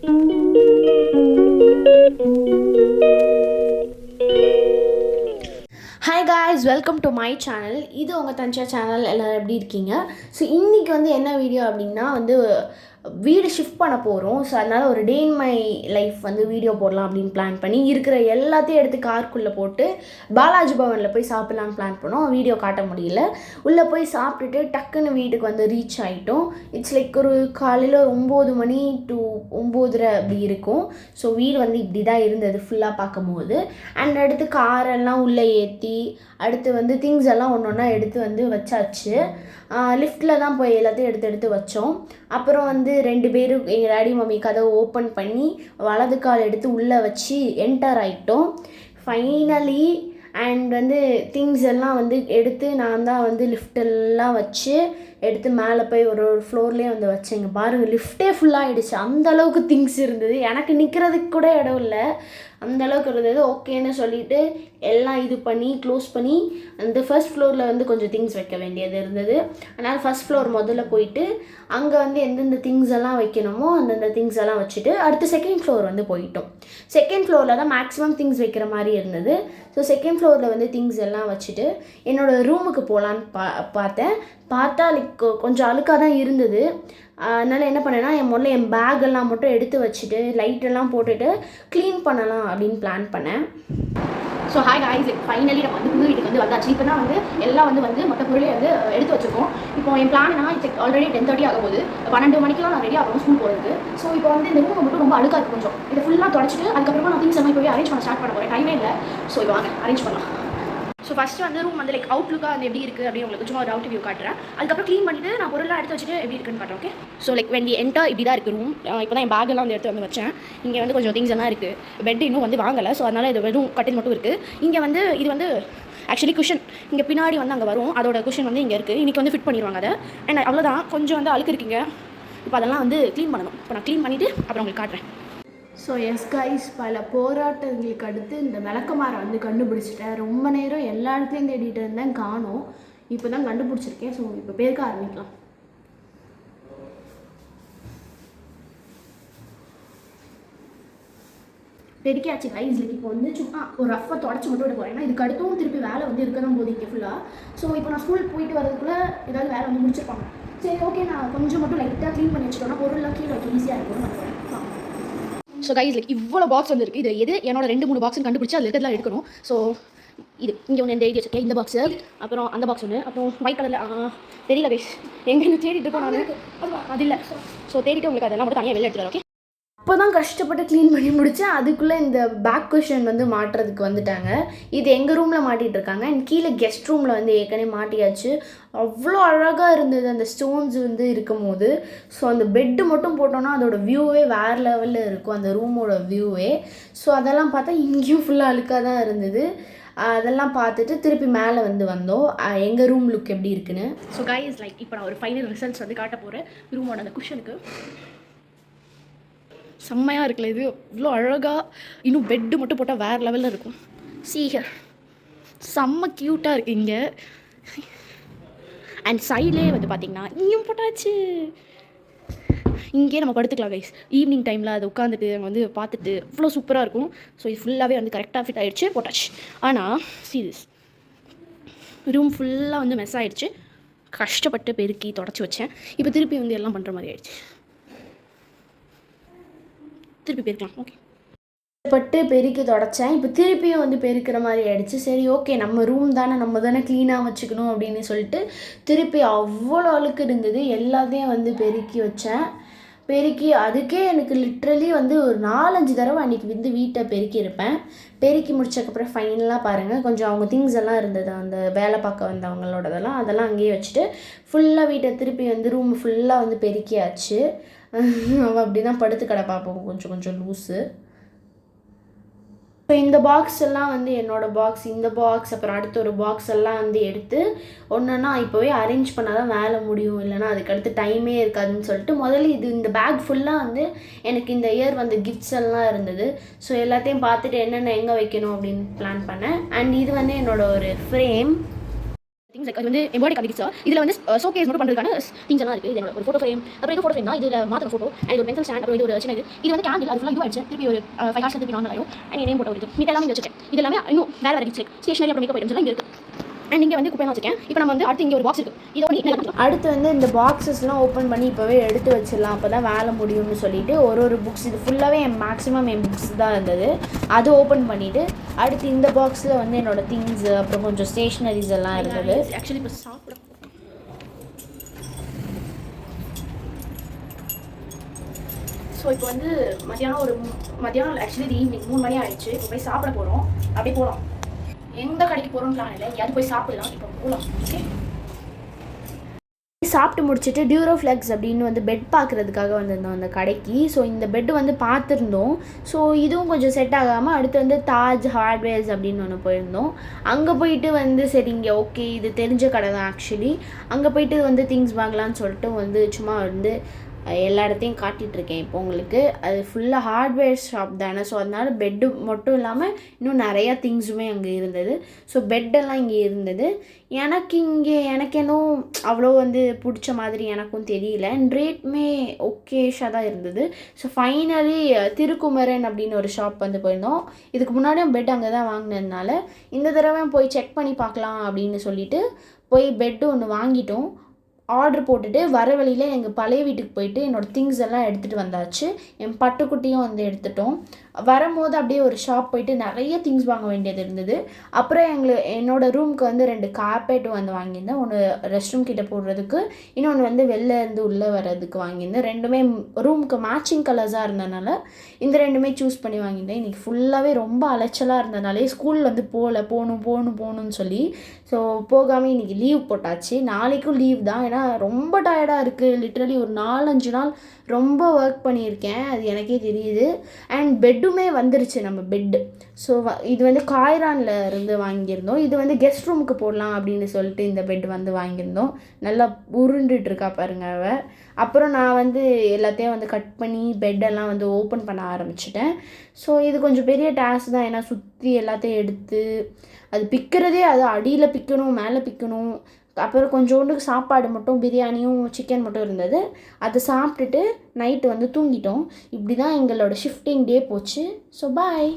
Hi guys, welcome to my channel. இது உங்கள் தஞ்சா channel. எல்லோரும் எப்படி இருக்கீங்க? ஸோ இன்றைக்கி வந்து என்ன வீடியோ அப்படின்னா வந்து வீடு ஷிஃப்ட் பண்ண போகிறோம். ஸோ அதனால் ஒரு டே இன் மை லைஃப் வந்து வீடியோ போடலாம் அப்படின்னு பிளான் பண்ணி இருக்கிற எல்லாத்தையும் எடுத்து காருக்குள்ளே போட்டு பாலாஜி பவனில் போய் சாப்பிட்லான்னு பிளான் பண்ணோம். வீடியோ காட்ட முடியல. உள்ளே போய் சாப்பிட்டுட்டு டக்குன்னு வீட்டுக்கு வந்து ரீச் ஆகிட்டோம். இட்ஸ் லைக் ஒரு காலையில் 9 மணி டு 9:30 அப்படி இருக்கும். ஸோ வீடு வந்து இப்படி தான் இருந்தது ஃபுல்லாக பார்க்கும்போது. அண்ட் அடுத்து காரெல்லாம் உள்ளே ஏற்றி அடுத்து வந்து திங்ஸ் எல்லாம் ஒன்று ஒன்றா எடுத்து வந்து வச்சாச்சு. லிஃப்ட்டில் தான் போய் எல்லாத்தையும் எடுத்து வச்சோம். அப்புறம் வந்து 2 பேரும் எங்கள் டேடி மம்மி கதவை ஓப்பன் பண்ணி வலது கால் எடுத்து உள்ளே வச்சு என்டர் ஆகிட்டோம் ஃபைனலி. அண்ட் வந்து திங்ஸ் எல்லாம் வந்து எடுத்து நான் தான் வந்து லிஃப்டெல்லாம் வச்சு எடுத்து மேலே போய் ஒரு ஃப்ளோர்லேயே வந்து வச்சேங்க. பாருங்கள், லிஃப்டே ஃபுல்லாகிடுச்சு. அந்தளவுக்கு திங்ஸ் இருந்தது. எனக்கு நிற்கிறதுக்கு கூட இடம் இல்லை, அந்தளவுக்கு இருந்தது. ஓகேன்னு சொல்லிவிட்டு எல்லாம் இது பண்ணி க்ளோஸ் பண்ணி அந்த ஃபர்ஸ்ட் ஃப்ளோரில் வந்து கொஞ்சம் திங்ஸ் வைக்க வேண்டியது இருந்தது. அதனால் ஃபர்ஸ்ட் ஃப்ளோர் முதல்ல போயிட்டு அங்கே வந்து எந்தெந்த திங்ஸ் எல்லாம் வைக்கணுமோ அந்தந்த திங்ஸ் எல்லாம் வச்சுட்டு அடுத்து செகண்ட் ஃப்ளோர் வந்து போயிட்டோம். செகண்ட் ஃப்ளோரில் தான் மேக்ஸிமம் திங்ஸ் வைக்கிற மாதிரி இருந்தது. ஸோ செகண்ட் ஃப்ளோரில் வந்து திங்ஸ் எல்லாம் வச்சுட்டு என்னோடய ரூமுக்கு போகலான்னு பார்த்தா லைக் கொஞ்சம் அழுக்காக தான் இருந்தது. அதனால் என்ன பண்ணேன்னா என் பேக்கெல்லாம் மட்டும் எடுத்து வச்சுட்டு லைட்டெல்லாம் போட்டுட்டு க்ளீன் பண்ணலாம் அப்படின்னு பிளான் பண்ணேன். ஸோ ஹாய் காய்ஸ், ஃபைனலி நம்ம வந்து புது வீட்டுக்கு வந்து வந்தாச்சு. இப்போ தான் வந்து எல்லாம் வந்து மொத்த பொருளே வந்து எடுத்து வச்சுருக்கோம். இப்போ என் பிளான்னா இட்ஸ் ஆல்ரெடி 10:30 ஆக போகுது. 12 மணிக்கெலாம் நான் ரெடி ஆகணும் ஸ்கூல் போகிறதுக்கு. ஸோ இப்போ வந்து இந்த ரூம் மட்டும் ரொம்ப அழுக்காக இருக்குது. கொஞ்சம் இதை ஃபுல்லாக தொடச்சிட்டு அதுக்கப்புறமா நான் திங்ஸ் எல்லாம் போய் அரேஞ்ச் பண்ண ஸ்டார்ட் பண்ண போகிறேன். டைமே இல்லை. ஸோ இப்போ வாங்க அரேஞ்ச் பண்ணலாம். ஸோ ஃபஸ்ட்டு வந்து ரூம் வந்து லைக் அவுட்லுக்காக வந்து எப்படி இருக்குது அப்படின்னு உங்களுக்கு சும்மா ஒரு அவுட் வியூ காட்டுறேன். அதுக்கப்புறம் க்ளீன் பண்ணிவிட்டு நான் பொருளாக எடுத்து வச்சுட்டு எப்படி இருக்குன்னு காட்டுறேன். Okay, so like when we enter இப்படி தான் இருக்குது ரூம். இப்போ தான் என் பேக்கெல்லாம் வந்து எடுத்து வந்து வச்சேன். இங்கே வந்து கொஞ்சம் திங்ஸ் எல்லாம் இருக்குது. பெட் இன்னும் வந்து வாங்கலை. ஸோ அதனால் இது வெறும் கட்டில் மட்டும் இருக்குது. இங்கே வந்து இது வந்து ஆக்சுவலி குஷன் இங்கே பின்னாடி வந்து அங்கே வரும். அதோட குஷன் வந்து இங்கே இருக்குது. இன்றைக்கி வந்து ஃபிட் பண்ணிடுவாங்க அதை. அண்ட் அவ்வளோதான், கொஞ்சம் வந்து அழுக்கு இருக்குங்க. இப்போ அதெல்லாம் வந்து க்ளீன் பண்ணணும். இப்போ நான் க்ளீன் பண்ணிவிட்டு அப்புறம் உங்களுக்கு காட்டுறேன். ஸோ எஸ் கைஸ், பல போராட்டங்களுக்கு அடுத்து இந்த விளக்கமாரை வந்து கண்டுபிடிச்சிட்டேன். ரொம்ப நேரம் எல்லா இடத்துலையும் தேடிட்டு இருந்தேன், காணோம். இப்போ தான் கண்டுபிடிச்சிருக்கேன். ஸோ இப்போ பேருக்க ஆரம்பிக்கலாம். பெருக்கியாச்சு கைஸ். இப்போ வந்து சும்மா ஒரு ரஃபாக தொடச்சி மட்டும் விட போகிறேன். ஏன்னா இதுக்கு அடுத்தும் திருப்பி வேலை வந்து இருக்க தான் போது இங்கே ஃபுல்லாக. ஸோ இப்போ நான் ஸ்கூல் போயிட்டு வரதுக்குள்ளே ஏதாவது வேலை வந்து முடிச்சிருப்பாங்க. சரி ஓகே, நான் கொஞ்சம் மட்டும் லைட்டாக க்ளீன் பண்ணி வச்சுட்டோன்னா பொருள்லாம் கீழே வைக்க ஈஸியாக இருக்கும்னு நினைக்கிறேன். ஸோ கைஸ், லைக் இவ்வளோ பாக்ஸ் வந்து இருக்குது. இது எது என்னோட 2-3 பாக்ஸ்னு கண்டுபிடிச்சி அதில் இருக்கிறதுலாம் எடுக்கணும். ஸோ இது இங்கே ஒன்று எழுதி வச்சிருக்கேன், இந்த பாக்ஸு. அப்புறம் அந்த பாக்ஸ் ஒன்று. அப்புறம் ஒயிட் கலரில் தெரியல கைஸ், எங்கேன்னு தேடிட்டு இருக்கோம் நான். அது இல்லை. ஸோ தேடிட்டு உங்களுக்கு அதெல்லாம் மட்டும் தனியாக வெளில எடுத்துக்கலாம். ஓகே, அப்போ தான் கஷ்டப்பட்டு க்ளீன் பண்ணி முடித்தேன். அதுக்குள்ளே இந்த பேக் குஷன் வந்து மாட்டுறதுக்கு வந்துட்டாங்க. இது எங்கள் ரூமில் மாட்டிகிட்டு இருக்காங்க. அண்ட் கீழே கெஸ்ட் ரூமில் வந்து ஏற்கனவே மாட்டியாச்சு. அவ்வளோ அழகாக இருந்தது அந்த ஸ்டோன்ஸ் வந்து இருக்கும் போது. ஸோ அந்த பெட்டு மட்டும் போட்டோன்னா அதோட வியூவே வேறு லெவலில் இருக்கும், அந்த ரூமோட வியூவே. ஸோ அதெல்லாம் பார்த்தா இங்கேயும் ஃபுல்லாக அழுக்காக தான் இருந்தது. அதெல்லாம் பார்த்துட்டு திருப்பி மேலே வந்து வந்தோம் எங்கள் ரூம் லுக் எப்படி இருக்குன்னு. ஸோ கைஸ், லைக் இப்போ நான் ஒரு ஃபைனல் ரிசல்ட்ஸ் வந்து காட்ட போகிறேன் ரூமோட அந்த குஷனுக்கு. செம்மையாக இருக்குல்ல இது, இவ்வளோ அழகாக. இன்னும் பெட்டு மட்டும் போட்டால் வேறு லெவலில் இருக்கும். சீஹர் செம்ம க்யூட்டாக இருக்குது இங்கே. அண்ட் சைட்லேயே வந்து பார்த்திங்கன்னா இங்கேயும் போட்டாச்சு. இங்கேயே நம்ம படுத்துக்கலாம் கைஸ். ஈவினிங் டைமில் அதை உட்காந்துட்டு அங்கே வந்து பார்த்துட்டு அவ்வளோ சூப்பராக இருக்கும். ஸோ இது ஃபுல்லாகவே வந்து கரெக்டாக ஃபிட் ஆகிடுச்சு, போட்டாச்சு. ஆனால் சீரியஸ் ரூம் ஃபுல்லாக வந்து மெஸ் ஆகிடுச்சு. கஷ்டப்பட்டு பெருக்கி தொடச்சி வச்சேன். இப்போ திருப்பி வந்து எல்லாம் பண்ணுற மாதிரி ஆயிடுச்சு. திருப்பி பெருக்கலாம். ஓகே, பட்டு பெருக்கி தொடச்சேன். இப்போ திருப்பியும் வந்து பெருக்கிற மாதிரி ஆகிடுச்சு. சரி ஓகே, நம்ம ரூம் தானே, நம்ம தானே க்ளீனாக வச்சுக்கணும் அப்படின்னு சொல்லிட்டு திருப்பி அவ்வளோ அழுக்கு இருந்தது. எல்லாத்தையும் வந்து பெருக்கி வச்சேன். பெருக்கி அதுக்கே எனக்கு லிட்ரலி வந்து ஒரு 4-5 தடவை அன்றைக்கி வந்து வீட்டை பெருக்கியிருப்பேன். பெருக்கி முடிச்சக்கப்புறம் ஃபைனலாக பாருங்கள், கொஞ்சம் அவங்க திங்ஸ் எல்லாம் இருந்தது, அந்த வேலை பார்க்க வந்தவங்களோடதெல்லாம் அதெல்லாம் அங்கேயே வச்சுட்டு ஃபுல்லாக வீட்டை திருப்பி வந்து ரூம் ஃபுல்லாக வந்து பெருக்கியாச்சு. அவள் அப்படி தான் படுத்து கடை பார்ப்போம், கொஞ்சம் லூஸு. இப்போ இந்த பாக்ஸ் எல்லாம் வந்து என்னோடய பாக்ஸ், இந்த பாக்ஸ், அப்புறம் அடுத்த ஒரு பாக்ஸ் எல்லாம் வந்து எடுத்து ஒன்றுன்னா இப்போவே அரேஞ்ச் பண்ணால் தான் வேலை முடியும், இல்லைனா அதுக்கடுத்து டைமே இருக்காதுன்னு சொல்லிட்டு முதல்ல இந்த பேக் ஃபுல்லாக வந்து எனக்கு இந்த இயர் வந்து கிஃப்ட்ஸ் எல்லாம் இருந்தது. ஸோ எல்லாத்தையும் பார்த்துட்டு என்னென்ன எங்கே வைக்கணும் அப்படின்னு பிளான் பண்ணேன். அண்ட் இது வந்து என்னோட ஒரு ஃப்ரேம். திங்ஸ் லைக் அது வந்து எம்பாடி கண்டிச்சா இதில் வந்து ஷோகேஸ் மட்டும் பண்ணுறதுக்கான திங்ஸ் எல்லாம் இருக்குது. இதில் ஒரு ஃபோட்டோ ஃப்ரேம், அப்புறம் இது ஃபோட்டோ ஃப்ரேம் தான். இதில் மாத்திர ஃபோட்டோ அண்ட் ஒரு பென்சில் ஸ்டாண்ட், அப்புறம் இது ஒரு சின்ன இது வந்து கேண்டில். அது ஃபுல்லாக இது ஆயிடுச்சு. திருப்பி ஒரு 5 ஹார்ஸ் திருப்பி நார்மல் ஆயிடும். அண்ட் நேம் போட்டோ இருக்குது. மீட் எல்லாமே வச்சுருக்கேன். இது எல்லாமே இன்னும் வேறு வேறு லைக் ஸ்டேஷனரி அப்புறம் மேக்கப் ஐட்டம்ஸ் எல்லாம் இங்கே இருக்குது. அண்ட் இங்கே வந்து குப்பை வச்சுருக்கேன். இப்போ நம்ம வந்து அடுத்து இங்கே ஒரு பாக்ஸ் இருக்குது. இதை வந்து அடுத்து வந்து இந்த பாக்ஸஸ்லாம் ஓப்பன் பண்ணி இப்போவே எடுத்து வச்சிடலாம். அப்போ தான் வேலை முடியும்னு சொல்லிட்டு ஒரு புக்ஸ் இது ஃபுல்லாகவே மேக்ஸிமம் என் புக்ஸ் தான் இருந்தது. அது ஓப்பன் பண்ணிவிட்டு அடுத்து இந்த பாக்ஸில் வந்து என்னோடய திங்ஸ் அப்புறம் கொஞ்சம் ஸ்டேஷ்னரிஸ் எல்லாம் இருந்தது. ஆக்சுவலி இப்போ சாப்பிட ஸோ இப்போ வந்து மத்தியானம் ஆக்சுவலி ஈவினிங் 3 மணி ஆகிடுச்சு. இப்போ போய் சாப்பிட போகிறோம். அப்படியே போகலாம். எந்த கடைக்கு போகிறோம்னு பிளான் இல்லை, எங்கேயாவது போய் சாப்பிடலாம். இப்போ போகலாம். ஓகே, சாப்பிட்டு முடிச்சுட்டு டியூரோஃப்ளெக்ஸ் அப்படின்னு வந்து பெட் பார்க்குறதுக்காக வந்திருந்தோம் அந்த கடைக்கு. ஸோ இந்த பெட்டு வந்து பார்த்துருந்தோம். ஸோ இதுவும் கொஞ்சம் செட் ஆகாமல் அடுத்து வந்து தாஜ் ஹார்ட்வேர்ஸ் அப்படின்னு ஒன்று போயிருந்தோம். அங்கே போயிட்டு வந்து சரி இங்கே ஓகே இது தெரிஞ்ச கடை தான் ஆக்சுவலி. அங்கே போயிட்டு வந்து திங்ஸ் வாங்கலான்னு சொல்லிட்டு வந்து சும்மா வந்து எல்லா இடத்தையும் காட்டிகிட்ருக்கேன் இப்போ உங்களுக்கு. அது ஃபுல்லாக ஹார்ட்வேர் ஷாப் தானே. ஸோ அதனால் பெட்டு மட்டும் இல்லாமல் இன்னும் நிறையா திங்ஸுமே அங்கே இருந்தது. ஸோ பெட்டெல்லாம் இங்கே இருந்தது. எனக்கு என்னும் அவ்வளோ வந்து பிடிச்ச மாதிரி எனக்கும் தெரியல. அண்ட் ரேட்டுமே ஓகேஷாக தான் இருந்தது. ஸோ ஃபைனலி திருக்குமரன் அப்படின்னு ஒரு ஷாப் வந்து போயிருந்தோம். இதுக்கு முன்னாடியும் பெட் அங்கே தான் வாங்கினதுனால இந்த தடவை போய் செக் பண்ணி பார்க்கலாம் அப்படின்னு சொல்லிட்டு போய் பெட்டு ஒன்று வாங்கிட்டோம். ஆர்டர் போட்டுட்டு வர வழியில் எங்கள் பழைய வீட்டுக்கு போயிட்டு என்னோடய திங்ஸ் எல்லாம் எடுத்துகிட்டு வந்தாச்சு. என் பட்டுக்குட்டியும் வந்து எடுத்துட்டோம். வரும்போது அப்படியே ஒரு ஷாப் போயிட்டு நிறைய திங்ஸ் வாங்க வேண்டியது இருந்தது. அப்புறம் என்னோடய ரூமுக்கு வந்து 2 கார்பெட்டும் வந்து வாங்கியிருந்தேன். ஒன்று ரெஸ்ட் ரூம் கிட்டே போடுறதுக்கு, இன்னொன்று வந்து வெளில இருந்து உள்ளே வர்றதுக்கு வாங்கியிருந்தேன். ரெண்டுமே ரூமுக்கு மேட்சிங் கலர்ஸாக இருந்ததுனால இந்த ரெண்டுமே சூஸ் பண்ணி வாங்கியிருந்தேன். இன்றைக்கி ஃபுல்லாகவே ரொம்ப அலைச்சலாக இருந்ததுனாலே ஸ்கூல் வந்து போகணும்னு சொல்லி ஸோ போகாமல் இன்றைக்கி லீவ் போட்டாச்சு. நாளைக்கும் லீவ் தான். ஏன்னா ரொம்ப டயர்டாக இருக்குது. லிட்ரலி ஒரு 4-5 நாள் ரொம்ப ஒர்க் பண்ணியிருக்கேன், அது எனக்கே தெரியுது. அண்ட் பெட்டுமே வந்துருச்சு நம்ம பெட்டு. ஸோ இது வந்து காய்ரானில் இருந்து வாங்கியிருந்தோம். இது வந்து கெஸ்ட் ரூமுக்கு போடலாம் அப்படின்னு சொல்லிட்டு இந்த பெட் வந்து வாங்கியிருந்தோம். நல்லா உருண்டுட்டுருக்கா பாருங்க அவ. அப்புறம் நான் வந்து எல்லாத்தையும் வந்து கட் பண்ணி பெட்டெல்லாம் வந்து ஓப்பன் பண்ண ஆரம்பிச்சிட்டேன். ஸோ இது கொஞ்சம் பெரிய டாஸ்க் தான். ஏன்னா சுற்றி எல்லாத்தையும் எடுத்து அது பிக்கிறதே, அது அடியில் பிக்கணும், மேலே பிக்கணும். அப்புறம் கொஞ்சோண்டு சாப்பாடு மட்டும், பிரியாணியும் சிக்கன் மட்டும் இருந்தது. அதை சாப்பிட்டுட்டு நைட்டு வந்து தூங்கிட்டோம். இப்படி தான் எங்களோட ஷிஃப்டிங் டே போச்சு. So bye.